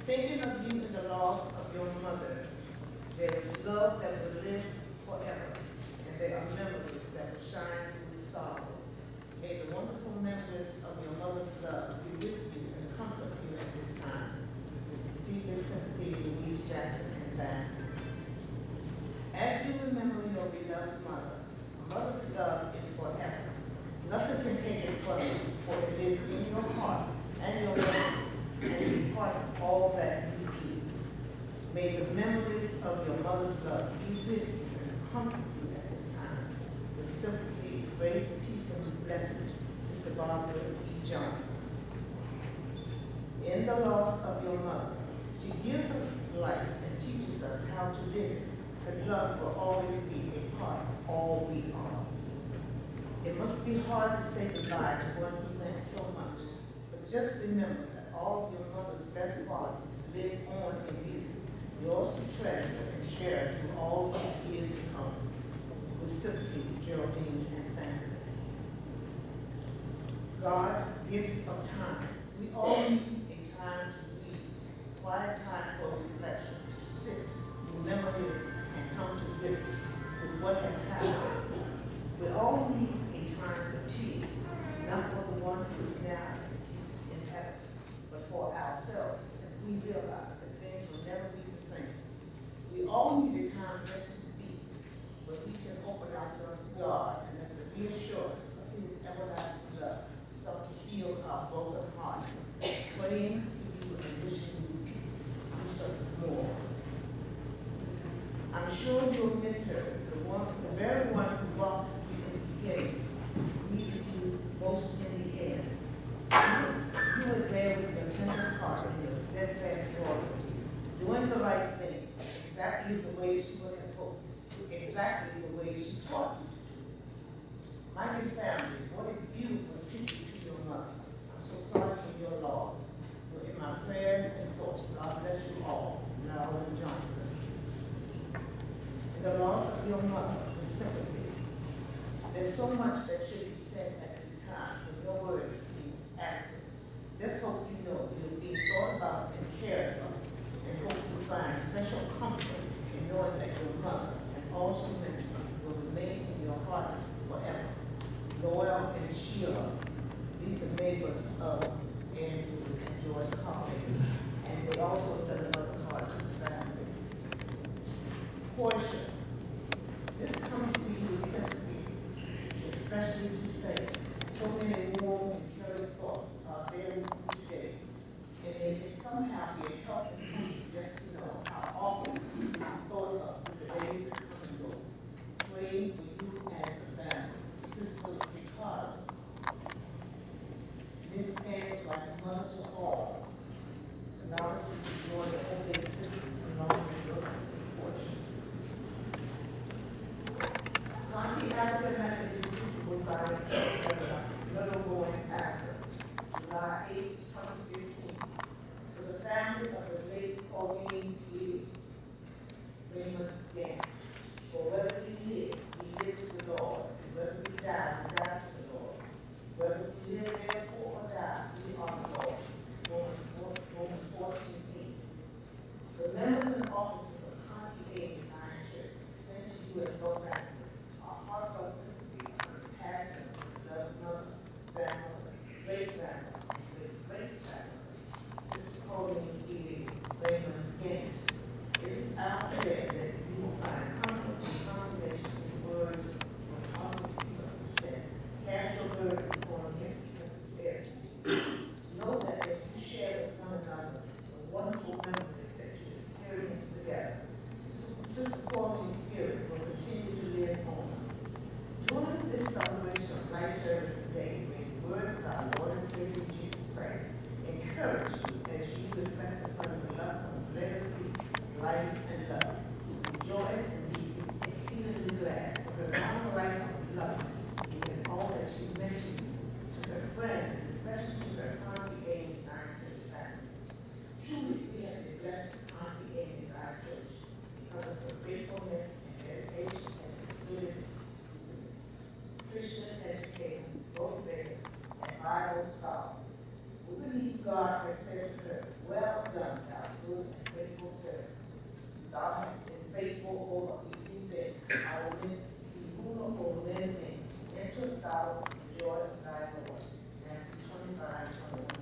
Thinking of you in the loss of your mother, there is love that will live forever, and there are memories that will shine through the sorrow. May the wonderful memories of your mother's love be with you and comfort you at this time. With the deepest sympathy, Louise Jackson and family. As you remember your beloved mother, a mother's love is forever. Nothing can take it from you, for it lives in your heart and your memories, and is part of all that you do. May the memories of your mother's love be with you and comfort you at this time. With sympathy, grace, peace, and blessings, Sister Barbara E. Johnson. In the loss of your mother, she gives us life and teaches us how to live. Her love will always be a part of all we are. It must be hard to say goodbye to one who meant so much, but just remember that all of your mother's best qualities live on in you, yours to treasure and share through all the years to come. With sympathy, Geraldine and family. God's gift of time. We all need a time to breathe, quiet time for reflection, to sit through memories and come to grips with what has happened. We all need a time for tea, not for the one who is now at peace in heaven, but for ourselves as we realize that things will never be the same. We all need a time just to be, where we can open ourselves to God and let the reassurance of His everlasting love start to heal our broken hearts, praying for you and wishing you peace, and so more. I'm sure you'll miss her, the very one who brought you in the beginning, needed you most in the end. You were there with your tender heart and your steadfast loyalty, doing the right thing, exactly the way she would have hoped, exactly the way she taught you to do. My dear family, what a beautiful tribute to your mother. I'm so sorry for your loss. You're in my prayers and thoughts. God bless you all. Laura Johnson. In the loss of your mother, with sympathy. There's so much that should be said at this time, but no words seem adequate. Just hope you know you're being thought about and cared about, and hope you find special comfort in knowing that your mother and all she meant to you will remain in your heart forever. Loyal and Sheila, these are neighbors of Andrew and Joyce Carly, and they also sent another card to the family. Portia, this comes to you with sympathy, especially to say so many warm and caring thoughts are there with you today, and it can somehow be a help and comfort just to know how often I thought of the days that come and go, praying for you and the family. Sister Ricardo, Mrs. Sanders, like a mother to all. So now Sister Joy, the holy sister, along with your sister Portia. Contee African Methodist Episcopal Zion Myrtle, Bowen, Africa, July 8, 2015. To the family of the late Corrine, Raymond, Gantt. For whether we live to the Lord, and whether we die to the Lord. Whether we live therefore or die, we are the Lord's. Romans 14:8. The members and officers of Contee Zion Church extend to you and your family our heartfelt sympathy for the passing of the beloved mother, grandmother, great-grandmother, and great-great-grandmother, Sister Corrine, Raymond, Gantt. It is our prayer that you will find comfort and consolation in the words of Apostle Peter who said, cast your burdens on him because he cares for you. Know that if you share with one another the wonderful memories that you experience together, Sister Corrine's spirit will continue to live on. During this celebration of life service today, may the words of our Lord and Savior Jesus Christ encourage you as you reflect upon the loved one's legacy, life, and love. Rejoice and be exceedingly glad for her long life of love, and all that she meant to you, to her friends, especially to her Contee Zion Church family. Truly, we have been blessed with Contee Zion Church because of her faithfulness and dedication as a student, Christian educator, motivator, and Bible scholar. We believe God has said to her, well done, thou good God has been faithful over his season. I will live over many things. Enter thou the joy of thy Lord. Matthew 25:21.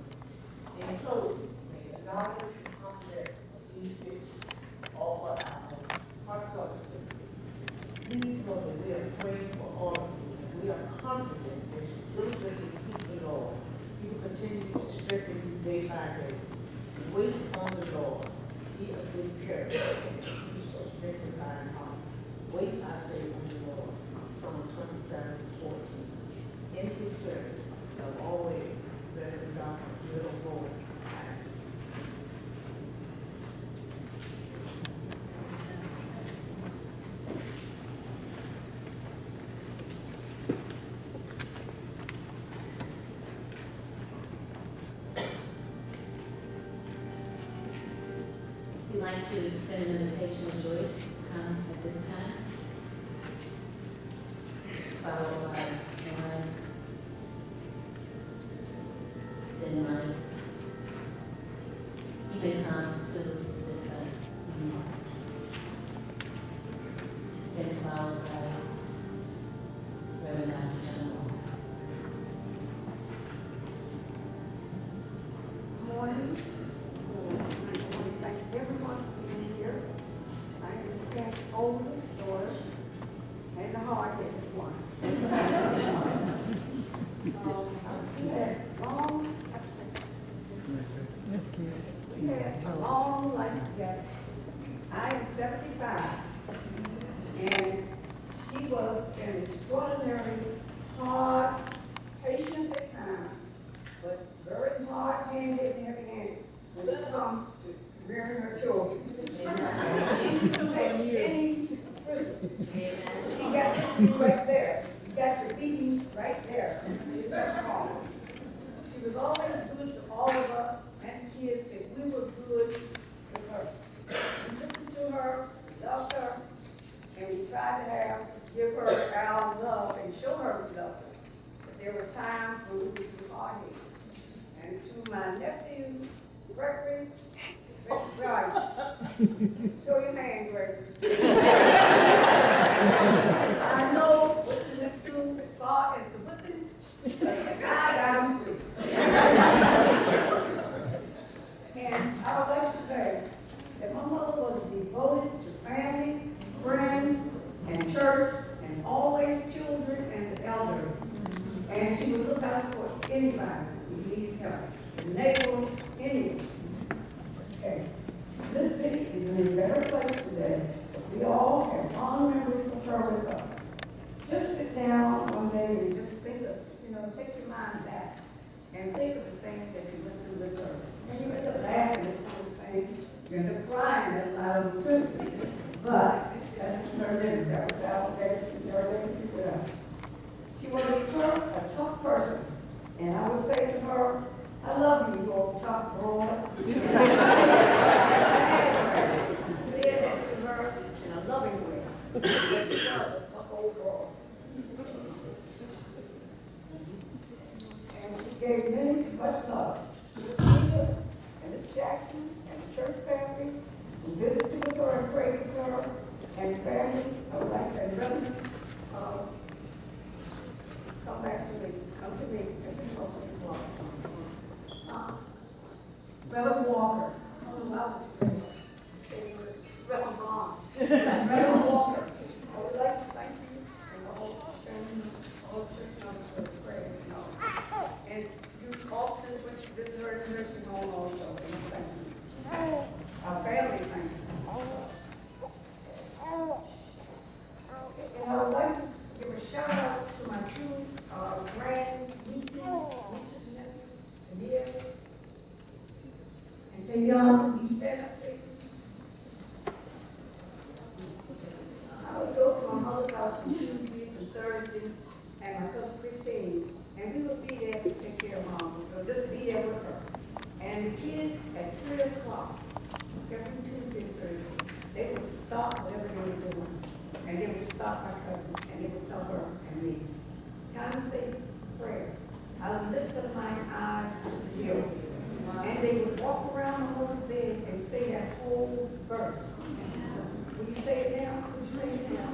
In closing, may the knowledge and confidence of these scriptures offer our most heartfelt sympathy. Please know that we are praying for all of you, and we are confident that you diligently seek the Lord. He will continue to strengthen you day by day. Wait on the Lord. Be of good courage, and he shall strengthen thine heart. Wait, I say, on the Lord. Psalm 27:14. In his service, of always, Reverend Dr. Myrtle Bowen, pastor. We'd like to extend an invitation of Joyce at this time, followed by Joan, then Mike. You may come to this side, then followed by Reverend Dr. Joan. Morning. Thank everyone for being here. I am the oldest daughter and the hard-headed one. We had a long life together. I am 75, and he was an extraordinary, hard, patient at times, but very hard-handed and heavy-handed when it comes to rearing her children. He got you right there. You got your beatings right there. It's her fault. She was always good to all of us and kids, and we were good with her. We listened to her, we loved her, and we tried to give her our love and show her we loved her. But there were times when we would be hard-headed. And to my nephew, Reverend, right. Show your hand, Reverend. I know what you went through as far as the whippings, but I got them too. And I would like to say that my mother was devoted to family, friends, and church, and always children and the elderly. And she would look out for anybody who needed help. The neighbors, anyone. Okay. This city is in a better place today. We all have fond memories of her with us. Just sit down one day and just think of, take your mind back and think of the things that you went through with her. And you end up laughing at some of the things. You end up crying at a lot of them too. But that was her legacy. That was our legacy, her legacy with us. She was a tough person. And I would say to her, I love you, you old tough broad. Say that to her in a loving way. Because she was a tough old broad. And she gave many much love to Miss Peter and Miss Jackson and the church family who visited with her and prayed with her and family. I would like that Reverend come to me at this moment. Reverend Walker. Reverend Vaughn. Reverend Walker. I would like to thank you and the whole family, all the church members for the prayers. And you often went to visit her in the nursing home also. And thank you. Our family, thank you. And I would like to give a shout out to my two grand nieces, nephews, and here. And say, young, you stand up, please. I would go to my mother's house on Tuesdays and Thursdays, and my cousin Christine, and we would be there to take care of Mom, or just be there with her. And the kids at 3 o'clock, every Tuesday and Thursday, they would stop whatever they were doing, and they would stop my cousin, and they would tell her and me, time to say prayer. I would lift up my eyes to the hills. And they would walk around the whole bed and sing that whole verse. Will you say it now? Will you say it now?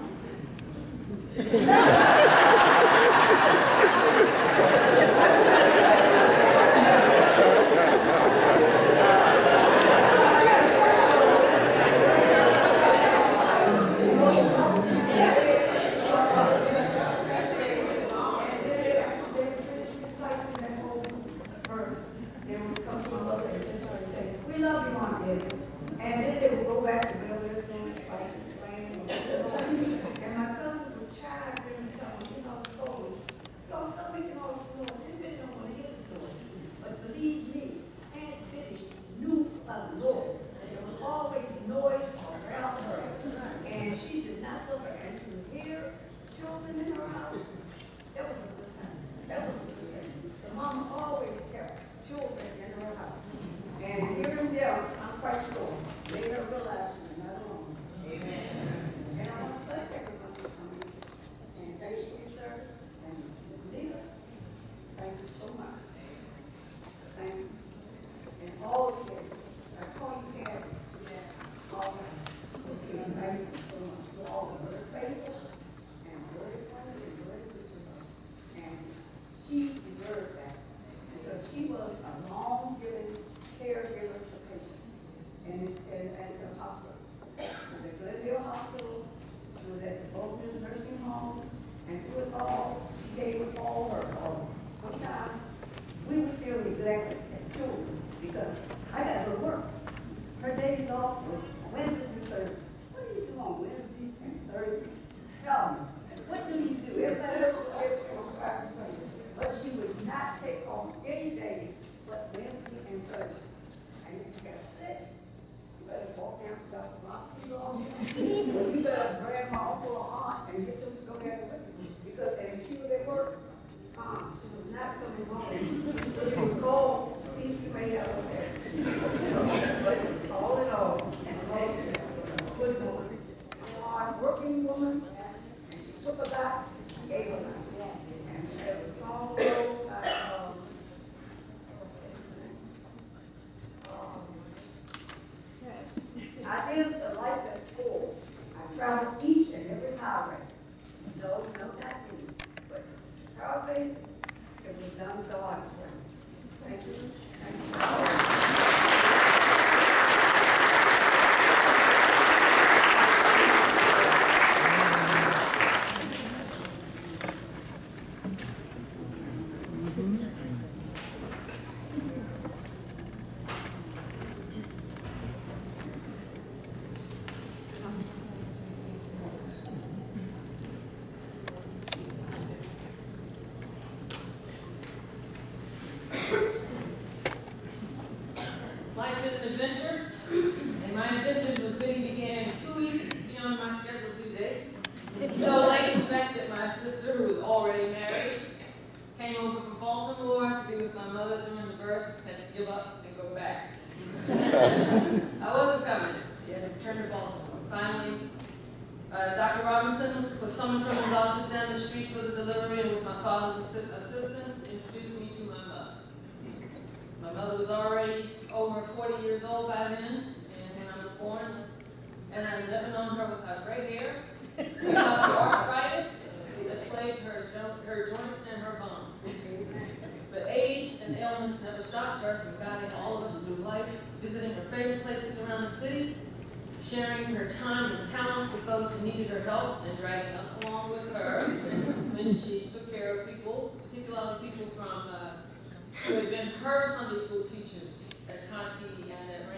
Who had been her Sunday school teachers at Contee and at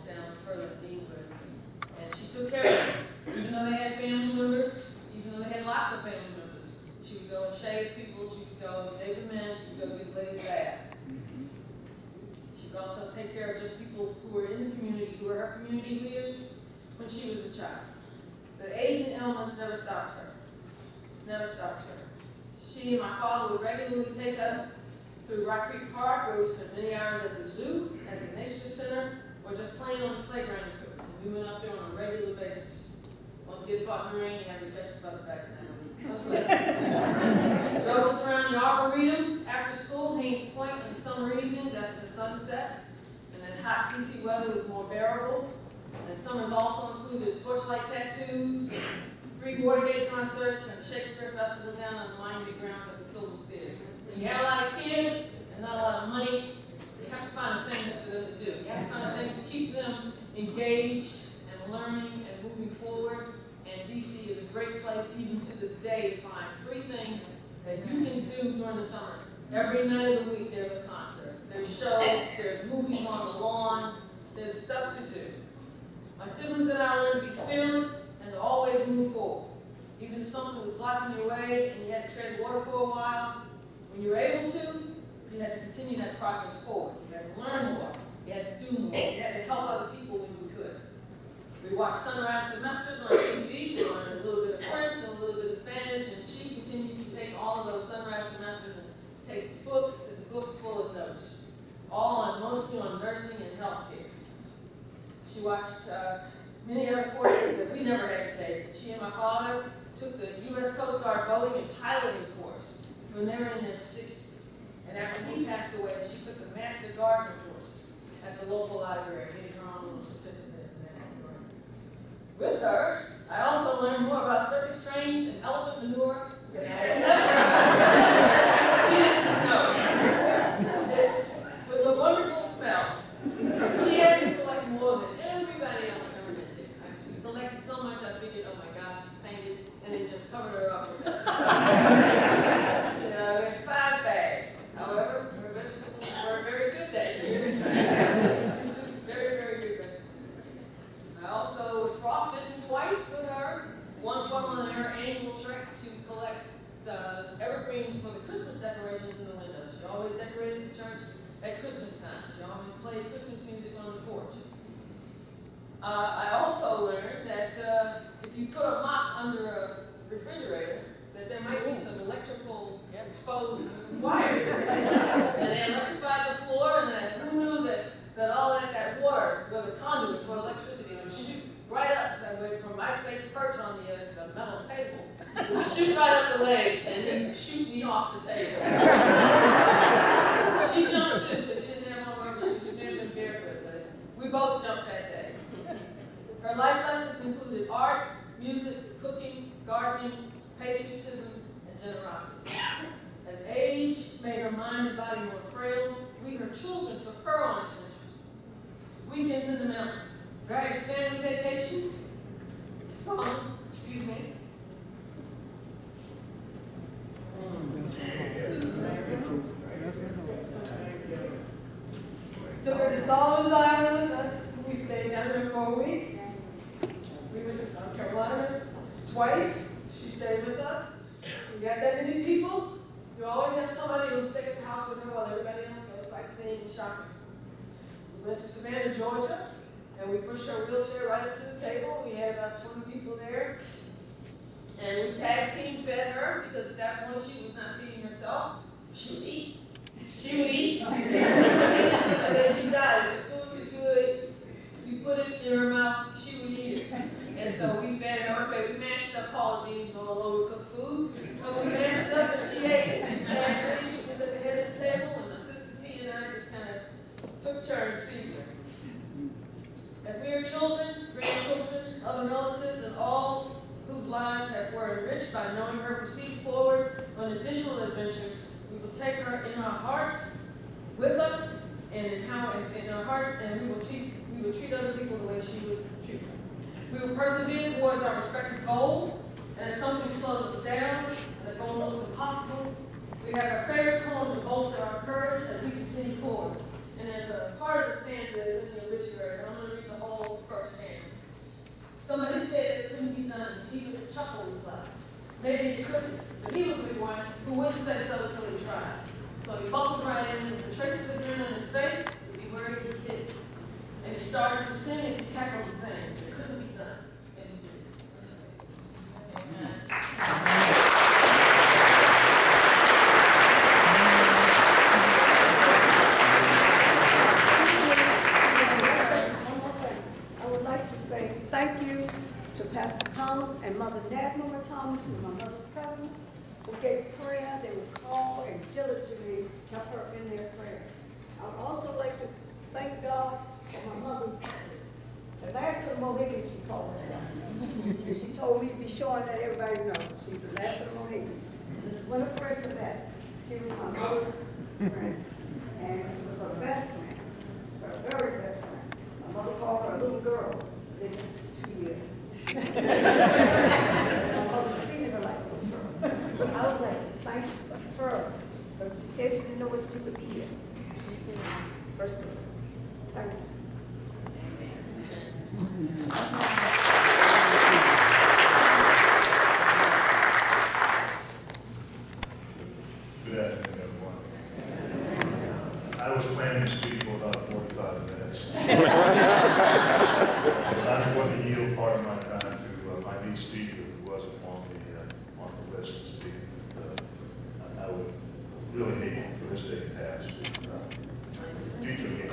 down further at Deacon. And she took care of them. Even though they had family members, even though they had lots of family members, she would go and shave people, she would go and shave the men, she would go give ladies baths. She would also take care of just people who were in the community, who were her community leaders when she was a child. The age and ailments never stopped her. Never stopped her. She and my father would regularly take us through Rock Creek Park, where we spent many hours at the zoo, at the Ministries Center, or just playing on the playground equipment. We went up there on a regular basis. Once you get caught in the rain, you have to catch the bus back down. Drove us around the Arboretum after school, Haynes Point, in the summer evenings after the sunset, and then hot, PC weather was more bearable. And summers also included torchlight tattoos, free Watergate concerts, and Shakespeare festival down on the Miami grounds at the Silver Theater. When you have a lot of kids and not a lot of money, you have to find things for them to do. You have to find things to keep them engaged and learning and moving forward. And DC is a great place even to this day to find free things that you can do during the summers. Every night of the week there's a concert. There's shows, there's movies on the lawns, there's stuff to do. My siblings and I learned to be fearless and to always move forward. Even if something was blocking your way and you had to tread water for a while, when you were able to, you had to continue that progress forward. You had to learn more. You had to do more. You had to help other people when you could. We watched sunrise semesters on TV. We learned a little bit of French and a little bit of Spanish, and she continued to take all of those sunrise semesters and take books and books full of notes, mostly on nursing and healthcare. She watched many other courses that we never had to take. She and my father took the U.S. Coast Guard boating and piloting course when they were in their 60s. And after he passed away, she took the Master Gardener courses at the local library, getting her own little certificates in Master Gardener. With her, I also learned more about circus trains and elephant manure than I had needed to know. This was a wonderful smell. She had to collect more than everybody else ever did. She collected so much, I figured, oh my gosh, she's fainted, and it just covered her up with that stuff. We had 5 bags. However, her vegetables were a very good day. Just very, very good vegetables. I also was frostbitten twice with her. Once while on her annual trek to collect evergreens for the Christmas decorations in the windows. She always decorated the church at Christmas time. She always played Christmas music on the porch. I also learned that if you put a mop under a refrigerator, that there might be some electrical exposed wires. And they electrified the floor, and who knew that all that water was a conduit for electricity. It would shoot right up that way from my safe perch on the metal table. It would shoot right up the legs, and then shoot me off the table. She jumped too, because she didn't have no rubber shoes. She may have been barefoot, but we both jumped that day. Her life lessons included art, music, cooking, gardening, patriotism, and generosity. As age made her mind and body more frail, we, her children, took her on adventures. Weekends in the mountains, various family vacations, Took her to Solomon's Island with us. We stayed down there for a week. We went to South Carolina twice. She stayed with us. We got that many people. You always have somebody who'll stay at the house with her while everybody else goes sightseeing and shopping. We went to Savannah, Georgia, and we pushed her wheelchair right up to the table. We had about 20 people there. And we tag team fed her because at that point she was not feeding herself. She would eat. She would eat. She would eat until the day she died. If the food was good, you put it in her mouth, she would eat it. And so we fed her. Okay, we mashed up collard beans on overcooked food, but we mashed it up and she ate it. Tag team, she was at the head of the table, and my sister T and I just kind of took turns feeding her. As we were children, grandchildren, other relatives, and all whose lives were enriched by knowing her proceed forward on additional adventures, we will take her in our hearts with us, and in our hearts, and we will treat other people the way she would treat them. We will persevere towards our respective goals, and if something slows us down, and the goal looks impossible, we have our favorite poem to bolster our courage as we continue forward. And as a part of the stanza that is in the obituary, I'm going to read the whole first stanza. Somebody said it couldn't be done, and he with a chuckle replied, maybe it couldn't, but he would be one who wouldn't say so until he tried. So he buckled right in, with the traces of grin on his face, would be where he would hit it. And he started to sing as he tackled the thing. It couldn't be done, and he did it. Amen. Thank you to Pastor Thomas and Mother Nadmore Thomas, who was my mother's president, who gave prayer. They would call and diligently kept her in their prayer. I would also like to thank God for my mother's family. The last of the Mohicans, she called herself. And she told me to be sure and let everybody know. She's the last of the Mohicans. This is what a friend of that. She was my mother's friend. And she was her best friend. Her very best friend. My mother called her a little girl. She is. My mother was treating her like a little girl. I was like, thanks for her. But she said she didn't know what she would be here. First of all, thank you. Good afternoon, everyone. I was planning to speak for about 45 minutes. But I'm going to yield part of my time to my niece Deacon, who wasn't on the list to speak. I would really hate for this day to pass. Deacon again.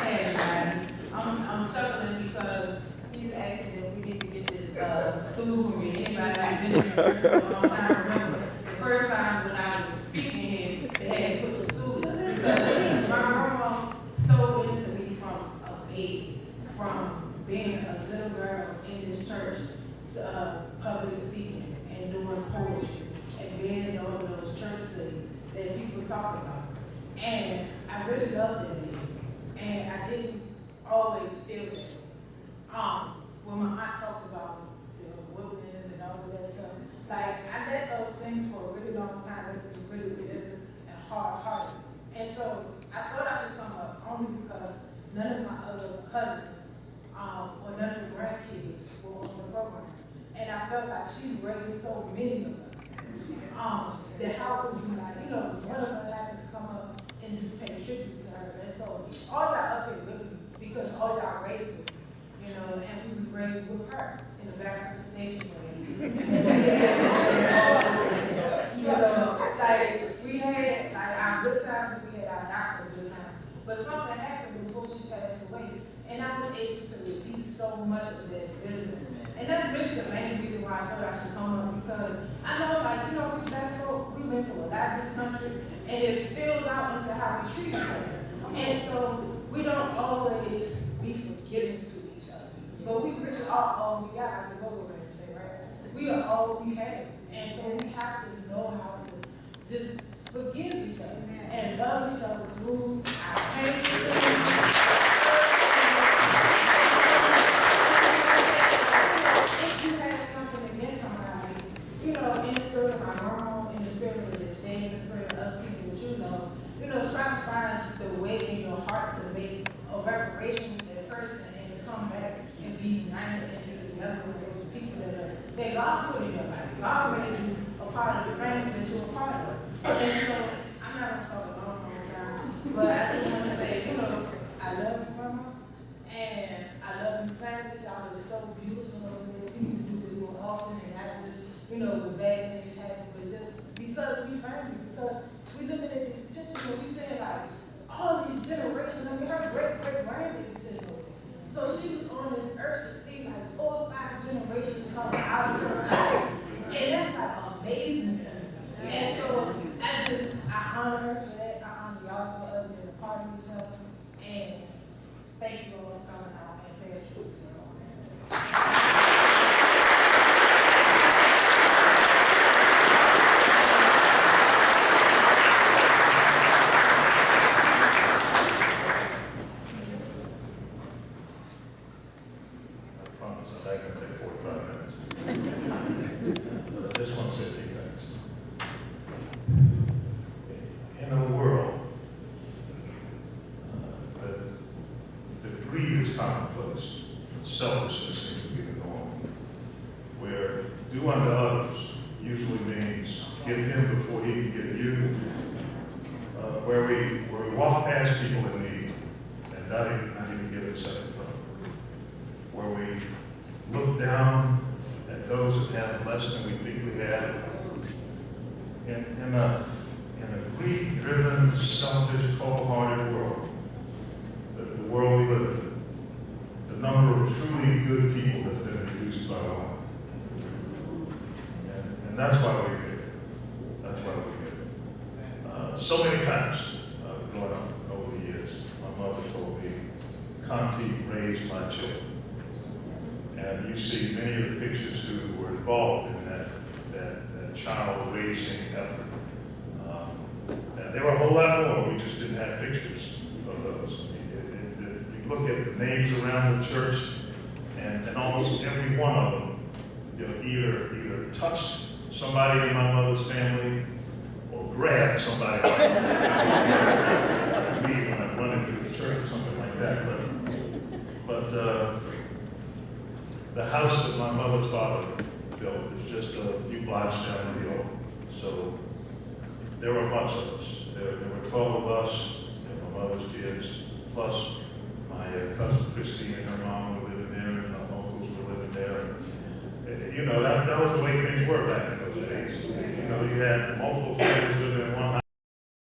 Hey everybody, I'm chuckling because he's asking if we need to get this stool for me. Anybody who's been in the church for a long time remember the first time when I was speaking here, they had to put the stool up. Because my grandma so into me from a baby, from being a little girl in this church, public speaking and doing poetry and being in all of those church plays that people talk about. And I really loved it. And I didn't always feel that. When my aunt talked about the wilderness and all of that stuff, like I let those things for a really long time, really bitter and hard-hearted. And so I thought I should come up only because none of my other cousins or none of the grandkids were on the program. And I felt like she raised so many of us. That how could we like, one of us happens to come up and just pay tribute to her. And so all y'all up here with me because all y'all raised me, and we was raised with her in the back of the station wagon. Like we had like our good times and we had our not so good times. But something happened before she passed away, and I was able to release so much of that bitterness. And that's really the main reason why I thought I should come up, because I know, we black folk, we went through a lot in this country, and it spills out into how we treat each other. And so we don't always be forgiving to each other. But we really are all we got, like the Bowen and say, right? We are all we have. And so we have to know how to just forgive each other and love each other through our pain. In the spirit of my mom, in the spirit of this day, in the spirit of other people that you know, trying to find the way in your heart to make a reparation with that person and to come back and be united and be together with those people that God put in your life. God made you a part of the family that you're a part of. And so, I'm not going to talk a long time, but I just want to say, I love you, Mama, and I love you, family. Y'all are so beautiful over there. We need to do this more often, and not just when bad things happen, but just because we family, because we looking at these pictures and we saying like, all these generations, her great-great-granddaddy said, so she was on this earth to see like 4 or 5 generations come out of her life, and that's like amazing to me. And so I honor her for that, I honor y'all for us being a part of each other, and thank you all for coming out and paying tribute to her. In a greed-driven, selfish, cold-hearted world, the world we live in, the number of truly good people has been reduced by one. And that's why we're here. That's why we're here. So many times growing up over the years, my mother told me, Contee raised my children. And you see many of the pictures who were involved in that child raising effort. And there were a whole lot more. We just didn't have pictures of those. You look at the names around the church, and almost every one of them, either touched somebody in my mother's family or grabbed somebody like me when I'm running through the church or something like that. But the house that my mother's father built was just a few blocks down the hill. So there were a bunch of us. There were 12 of us, my mother's kids, plus my cousin Christine and her mom were living there, and my uncles were living there. And, that was the way things were back in those days. You had multiple families living